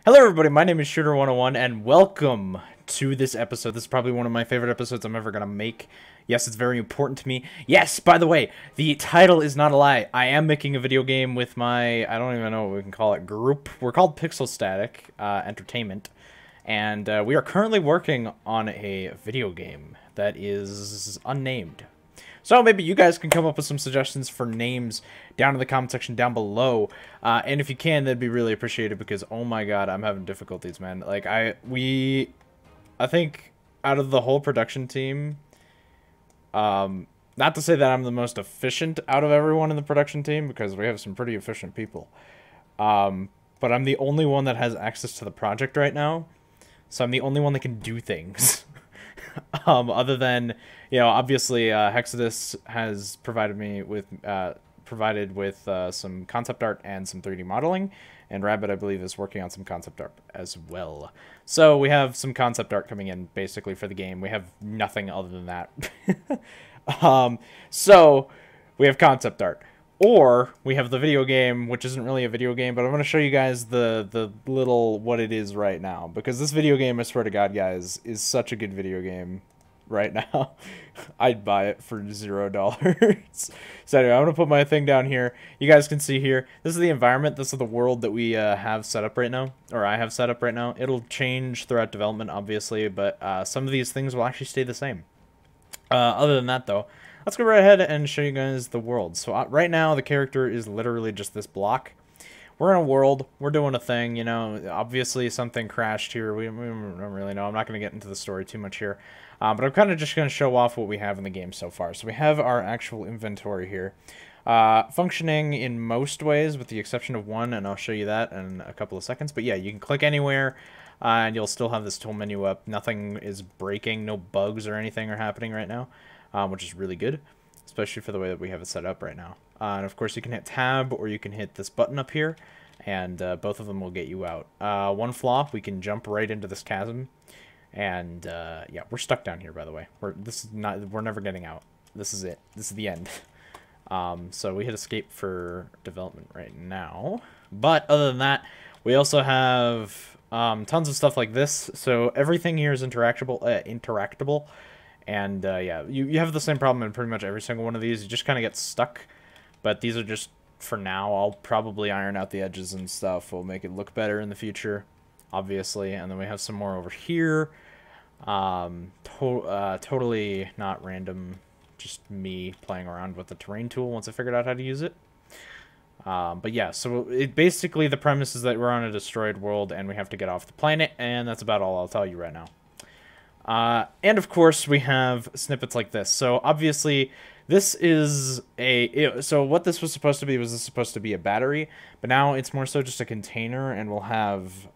Hello everybody, my name is Shooter101 and welcome to this episode. This is probably one of my favorite episodes I'm ever going to make. Yes, it's very important to me. Yes, by the way, the title is not a lie. I am making a video game with my, I don't even know what we can call it, group. We're called Pixelstatic Entertainment. And we are currently working on a video game that is unnamed. So maybe you guys can come up with some suggestions for names down in the comment section down below. And if you can, that'd be really appreciated because, oh my god, I'm having difficulties, man. Like, I think out of the whole production team, not to say that I'm the most efficient out of everyone in the production team because we have some pretty efficient people. But I'm the only one that has access to the project right now. So I'm the only one that can do things. Other than, you know, obviously Hexadus has provided me with some concept art and some 3D modeling, and Rabbit, I believe, is working on some concept art as well. So we have some concept art coming in basically for the game. We have nothing other than that. So we have concept art. Or we have the video game, which isn't really a video game, but I'm going to show you guys the little what it is right now. Because this video game, I swear to God, guys, is such a good video game right now. I'd buy it for $0. So anyway, I'm going to put my thing down here. You guys can see here. This is the environment. This is the world that we have set up right now. Or I have set up right now. It'll change throughout development, obviously, but some of these things will actually stay the same. Other than that, though, let's go right ahead and show you guys the world. So right now, the character is literally just this block. We're in a world. We're doing a thing, you know. Obviously, something crashed here. We don't really know. I'm not going to get into the story too much here. But I'm kind of just going to show off what we have in the game so far. So we have our actual inventory here. Functioning in most ways, with the exception of one, and I'll show you that in a couple of seconds. But yeah, you can click anywhere. And you'll still have this tool menu up. Nothing is breaking, no bugs or anything are happening right now, which is really good, especially for the way that we have it set up right now. And of course, you can hit tab or you can hit this button up here, and both of them will get you out. One flaw, we can jump right into this chasm, and yeah, we're stuck down here. By the way, we're never getting out. This is it. This is the end. So we hit escape for development right now. But other than that, we also have tons of stuff like this. So everything here is interactable. And yeah, you have the same problem in pretty much every single one of these. You just kind of get stuck. But these are just for now. I'll probably iron out the edges and stuff. We'll make it look better in the future, obviously. And then we have some more over here. Totally not random. Just me playing around with the terrain tool once I figured out how to use it. But yeah, so basically the premise is that we're on a destroyed world and we have to get off the planet, and that's about all I'll tell you right now. And of course we have snippets like this. So obviously this is so what this was supposed to be was supposed to be a battery, but now it's more so just a container, and we'll have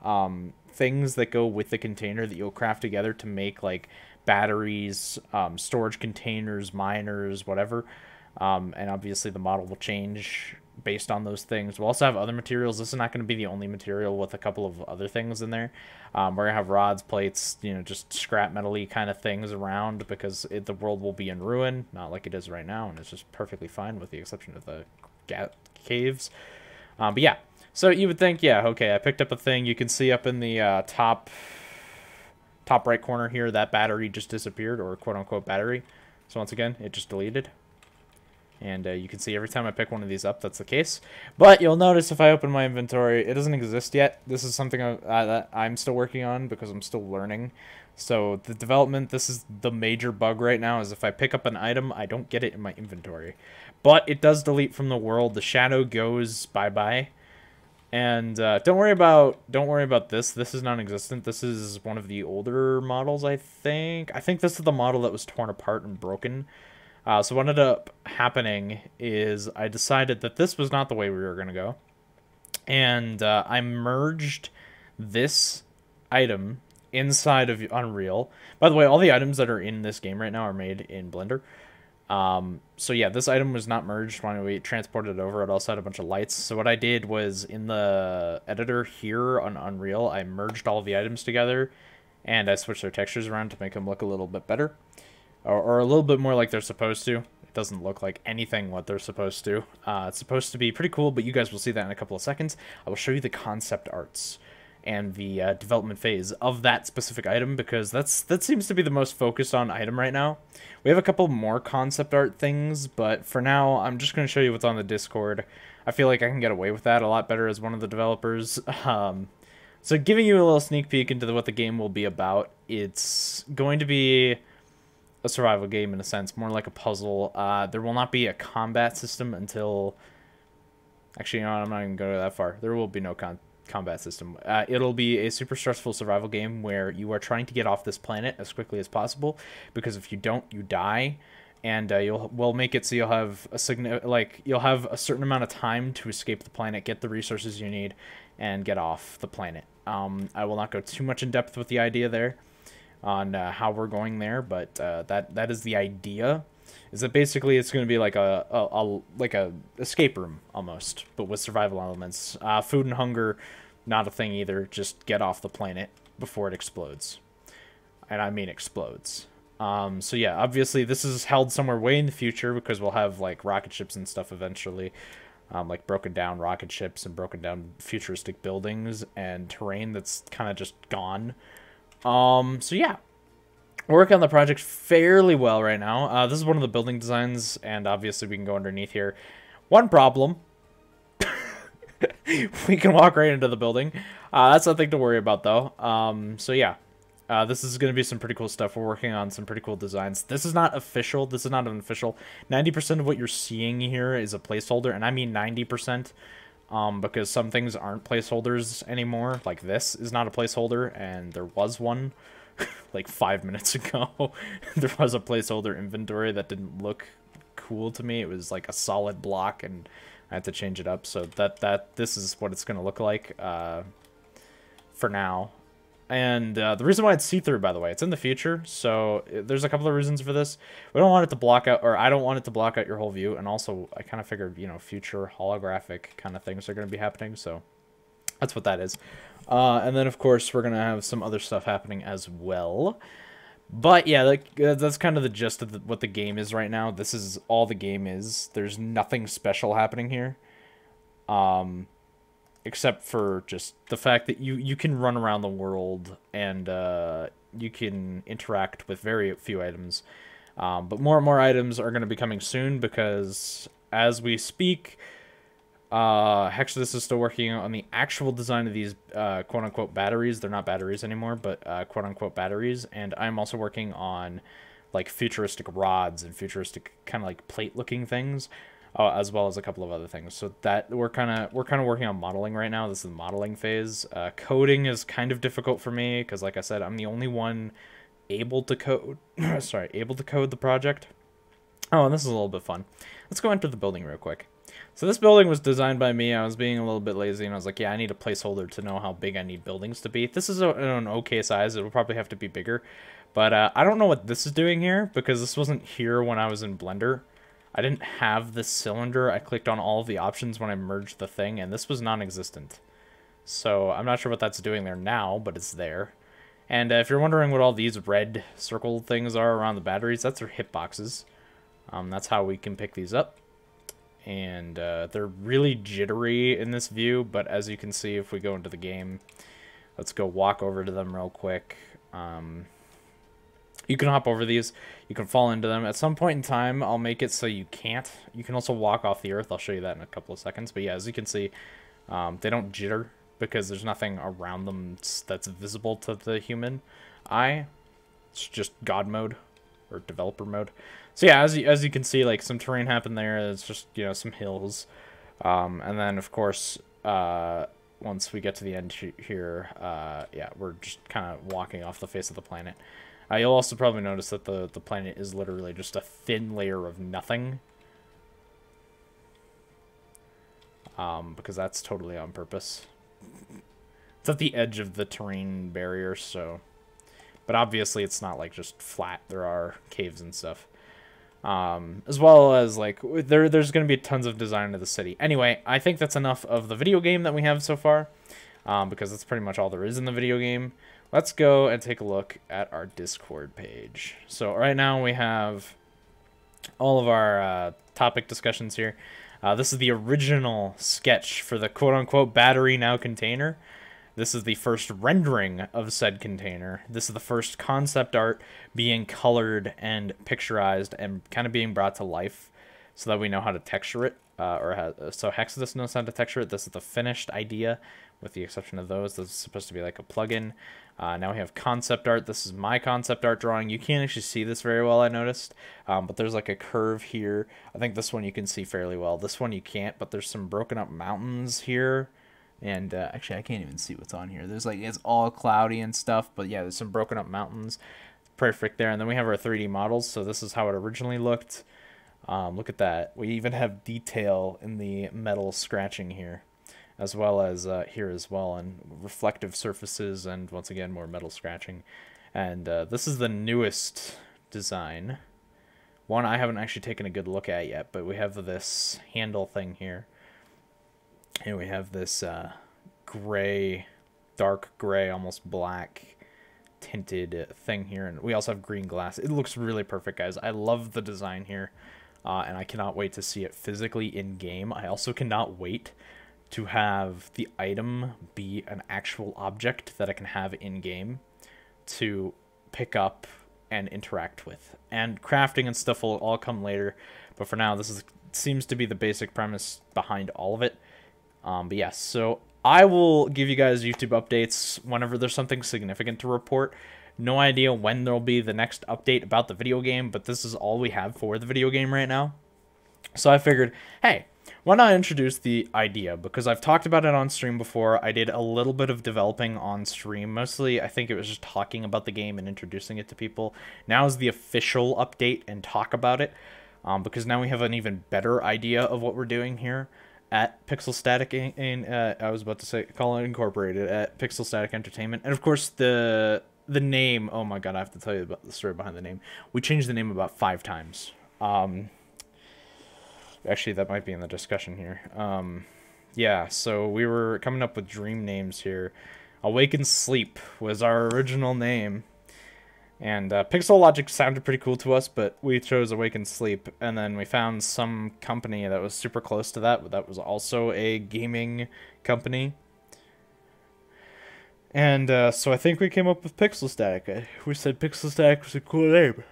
things that go with the container that you'll craft together to make like batteries, storage containers, miners, whatever. And obviously the model will change based on those things. We'll also have other materials. This is not going to be the only material, with a couple of other things in there. We're going to have rods, plates, you know, just scrap metal-y kind of things around, because the world will be in ruin, not like it is right now, and it's just perfectly fine with the exception of the caves. But yeah, so you would think, yeah, okay, I picked up a thing. You can see up in the top right corner here, that battery just disappeared, or quote-unquote battery. So once again, it just deleted. And you can see every time I pick one of these up, that's the case. But you'll notice if I open my inventory, it doesn't exist yet. This is something that I'm still working on because I'm still learning. So the development, this is the major bug right now, is if I pick up an item, I don't get it in my inventory. But it does delete from the world. The shadow goes bye-bye. And don't worry about this. This is non-existent. This is one of the older models, I think. I think this is the model that was torn apart and broken. So what ended up happening is I decided that this was not the way we were going to go. And I merged this item inside of Unreal. By the way, all the items that are in this game right now are made in Blender. So yeah, this item was not merged when we transported it over. It also had a bunch of lights. So what I did was, in the editor here on Unreal, I merged all the items together, and I switched their textures around to make them look a little bit better. Or a little bit more like they're supposed to. It doesn't look like anything what they're supposed to. It's supposed to be pretty cool, but you guys will see that in a couple of seconds. I will show you the concept arts. and the development phase of that specific item, because that seems to be the most focused on item right now. We have a couple more concept art things, but for now, I'm just going to show you what's on the Discord. I feel like I can get away with that a lot better as one of the developers. So giving you a little sneak peek into what the game will be about, it's going to be a survival game in a sense, more like a puzzle. There will not be a combat system until... Actually, you know what, I'm not even going to go that far. There will be no combat system. It'll be a super stressful survival game where you are trying to get off this planet as quickly as possible, because if you don't, you die. And we'll make it so you'll have you'll have a certain amount of time to escape the planet, get the resources you need, and get off the planet. I will not go too much in depth with the idea there on how we're going there, but that is the idea. Is that basically it's going to be like a escape room almost, but with survival elements. Food and hunger, not a thing either. Just get off the planet before it explodes, and I mean explodes. So yeah, obviously this is held somewhere way in the future, because we'll have like rocket ships and stuff eventually, like broken down rocket ships and broken down futuristic buildings and terrain that's kind of just gone. So yeah, we're working on the project fairly well right now. This is one of the building designs, and obviously we can go underneath here. One problem, we can walk right into the building. That's nothing to worry about though. So yeah. This is going to be some pretty cool stuff. We're working on some pretty cool designs. This is not official. This is not an official. 90% of what you're seeing here is a placeholder, and I mean 90%, because some things aren't placeholders anymore. Like this is not a placeholder, and there was one like 5 minutes ago. There was a placeholder inventory that didn't look cool to me. It was like a solid block, and I had to change it up. So this is what it's going to look like for now. And the reason why it's see-through, by the way, it's in the future, so there's a couple of reasons for this. We don't want it to block out, or I don't want it to block out your whole view, and also I kind of figured, you know, future holographic kind of things are going to be happening, so that's what that is. And then, of course, we're going to have some other stuff happening as well. But yeah, like, that's kind of the gist of what the game is right now. This is all the game is. There's nothing special happening here. Except for just the fact that you can run around the world, and you can interact with very few items. But more and more items are going to be coming soon, because as we speak, Hexodus is still working on the actual design of these quote-unquote batteries. They're not batteries anymore, but quote-unquote batteries. And I'm also working on like futuristic rods and futuristic kind of like plate-looking things. As well as a couple of other things. So that we're kind of working on modeling right now. This is the modeling phase. Coding is kind of difficult for me, because like I said, I'm the only one able to code. Sorry, able to code the project. Oh, and this is a little bit fun. Let's go enter the building real quick. So this building was designed by me. I was being a little bit lazy, and I was like, yeah, I need a placeholder to know how big I need buildings to be. This is an okay size. It'll probably have to be bigger. But I don't know what this is doing here, because this wasn't here when I was in Blender. I didn't have this cylinder. I clicked on all of the options when I merged the thing, and this was non-existent. So I'm not sure what that's doing there now, but it's there. And if you're wondering what all these red circle things are around the batteries, that's their hitboxes. That's how we can pick these up. And they're really jittery in this view, but as you can see, if we go into the game, let's go walk over to them real quick. You can hop over these. You can fall into them. At some point in time, I'll make it so you can't. You can also walk off the earth. I'll show you that in a couple of seconds. But yeah, as you can see, they don't jitter because there's nothing around them that's visible to the human eye. It's just God mode or developer mode. So yeah, as you can see, like some terrain happened there. It's just, you know, some hills. And then, of course, once we get to the end here, yeah, we're just kind of walking off the face of the planet. You'll also probably notice that the planet is literally just a thin layer of nothing. Because that's totally on purpose. It's at the edge of the terrain barrier, so... But obviously it's not, like, just flat. There are caves and stuff. As well as, like, there's going to be tons of design of the city. Anyway, I think that's enough of the video game that we have so far. Because that's pretty much all there is in the video game. Let's go and take a look at our Discord page. So right now we have all of our topic discussions here. This is the original sketch for the quote-unquote battery now container. This is the first rendering of said container. This is the first concept art being colored and picturized and kind of being brought to life so that we know how to texture it. So Hexadus knows how to texture it. This is the finished idea, with the exception of those. This is supposed to be like a plugin. Now we have concept art. This is my concept art drawing. You can't actually see this very well, I noticed, but there's like a curve here. I think this one you can see fairly well. This one you can't, but there's some broken up mountains here. And actually, I can't even see what's on here. There's like, it's all cloudy and stuff, but yeah, there's some broken up mountains. Perfect there. And then we have our 3D models. So this is how it originally looked. Look at that. We even have detail in the metal scratching here, as well as here as well, and reflective surfaces, and once again, more metal scratching. And this is the newest design. One I haven't actually taken a good look at yet, but we have this handle thing here. And we have this gray, dark gray, almost black tinted thing here. And we also have green glass. It looks really perfect, guys. I love the design here. And I cannot wait to see it physically in-game. I also cannot wait to have the item be an actual object that I can have in-game to pick up and interact with. And crafting and stuff will all come later. But for now, this seems to be the basic premise behind all of it. But yes, so I will give you guys YouTube updates whenever there's something significant to report. No idea when there'll be the next update about the video game, but this is all we have for the video game right now. So I figured, hey, why not introduce the idea? Because I've talked about it on stream before. I did a little bit of developing on stream. Mostly, I think it was just talking about the game and introducing it to people. Now is the official update and talk about it, because now we have an even better idea of what we're doing here at Pixelstatic, I was about to say, call it Incorporated, at Pixelstatic Entertainment. And of course, the name, oh my god, I have to tell you about the story behind the name. We changed the name about 5 times. Actually, that might be in the discussion here. Yeah, so we were coming up with dream names here. Awaken Sleep was our original name. And Pixel Logic sounded pretty cool to us, but we chose Awaken Sleep. And then we found some company that was super close to that, but that was also a gaming company. And so I think we came up with Pixelstatic. We said Pixelstatic was a cool name.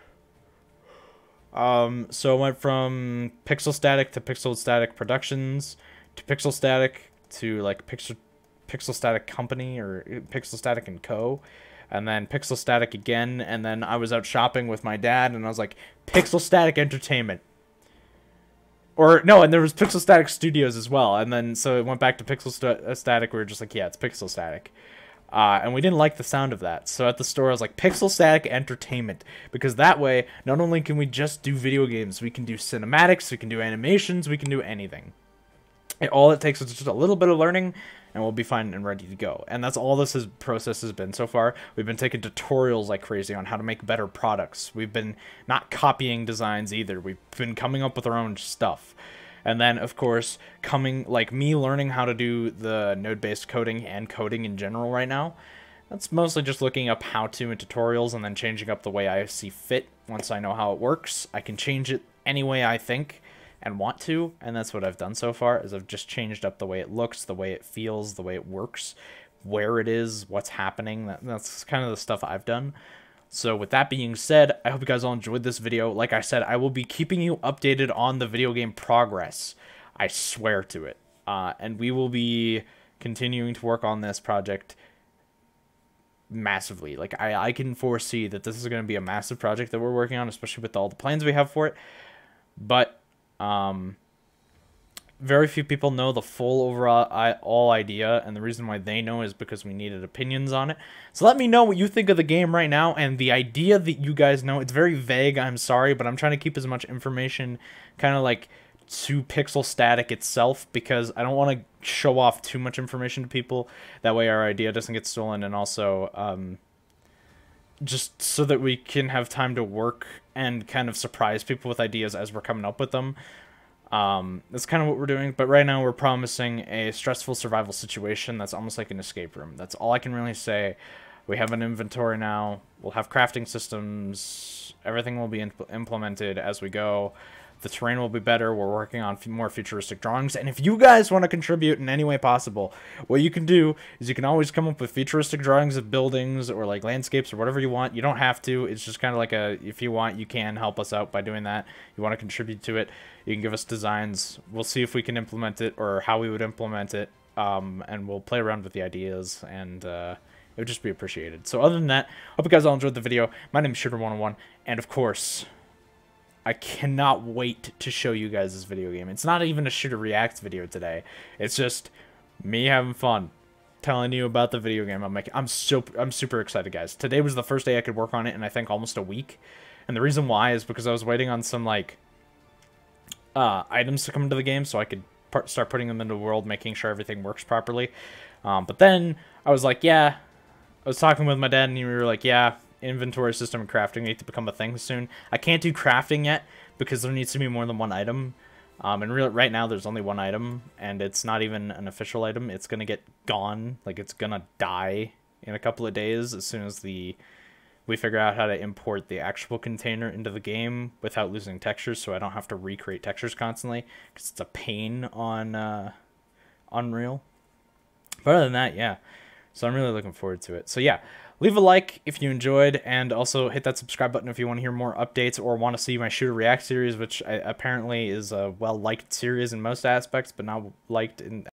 So it went from Pixelstatic to Pixelstatic Productions to Pixelstatic to like Pixelstatic Company or Pixelstatic and Co. And then Pixelstatic again, and then I was out shopping with my dad, and I was like, Pixelstatic Entertainment. Or, no, and there was Pixelstatic Studios as well, and then, so it went back to Pixelstatic, we were just like, yeah, it's Pixelstatic. And we didn't like the sound of that, so at the store I was like, Pixelstatic Entertainment, because that way, not only can we just do video games, we can do cinematics, we can do animations, we can do anything. All it takes is just a little bit of learning, and we'll be fine and ready to go. And that's all this process has been so far. We've been taking tutorials like crazy on how to make better products. We've been not copying designs either. We've been coming up with our own stuff. And then, of course, like me learning how to do the node-based coding and coding in general right now. That's mostly just looking up how-to and tutorials and then changing up the way I see fit. Once I know how it works, I can change it any way I think and want to, and that's what I've done so far, is I've just changed up the way it looks, the way it feels, the way it works, where it is, what's happening. That's kind of the stuff I've done. So with that being said, I hope you guys all enjoyed this video. Like I said, I will be keeping you updated on the video game progress. I swear to it. And we will be continuing to work on this project massively. Like, I can foresee that this is going to be a massive project that we're working on, especially with all the plans we have for it. But very few people know the full overall idea, and the reason why they know is because we needed opinions on it. So let me know what you think of the game right now, and the idea that you guys know. It's very vague, I'm sorry, but I'm trying to keep as much information kind of like to Pixelstatic itself, because I don't want to show off too much information to people. That way our idea doesn't get stolen, and also just so that we can have time to work and kind of surprise people with ideas as we're coming up with them. That's kind of what we're doing, but right now we're promising a stressful survival situation that's almost like an escape room. That's all I can really say. We have an inventory now, we'll have crafting systems, everything will be implemented as we go. The terrain will be better. We're working on more futuristic drawings. And if you guys want to contribute in any way possible, what you can do is you can always come up with futuristic drawings of buildings or like landscapes or whatever you want. You don't have to. It's just kind of like if you want, you can help us out by doing that. You want to contribute to it, you can give us designs. We'll see if we can implement it or how we would implement it. And we'll play around with the ideas, and it would just be appreciated. So other than that, hope you guys all enjoyed the video. My name is Shooter101, and of course, I cannot wait to show you guys this video game. It's not even a Shooter Reacts video today. It's just me having fun, telling you about the video game I'm making. I'm super excited, guys. Today was the first day I could work on it in I think almost a week, and the reason why is because I was waiting on some like items to come into the game so I could start putting them into the world, making sure everything works properly. But then I was like, yeah, I was talking with my dad, and we were like, yeah, inventory system and crafting need to become a thing soon. I can't do crafting yet because there needs to be more than one item. And right now there's only one item, and it's not even an official item. It's gonna get gone, like it's gonna die in a couple of days as soon as we figure out how to import the actual container into the game without losing textures, so I don't have to recreate textures constantly, because it's a pain on Unreal. But other than that, yeah. So I'm really looking forward to it. So yeah, leave a like if you enjoyed, and also hit that subscribe button if you want to hear more updates or want to see my Shooter React series, which apparently is a well-liked series in most aspects, but not liked in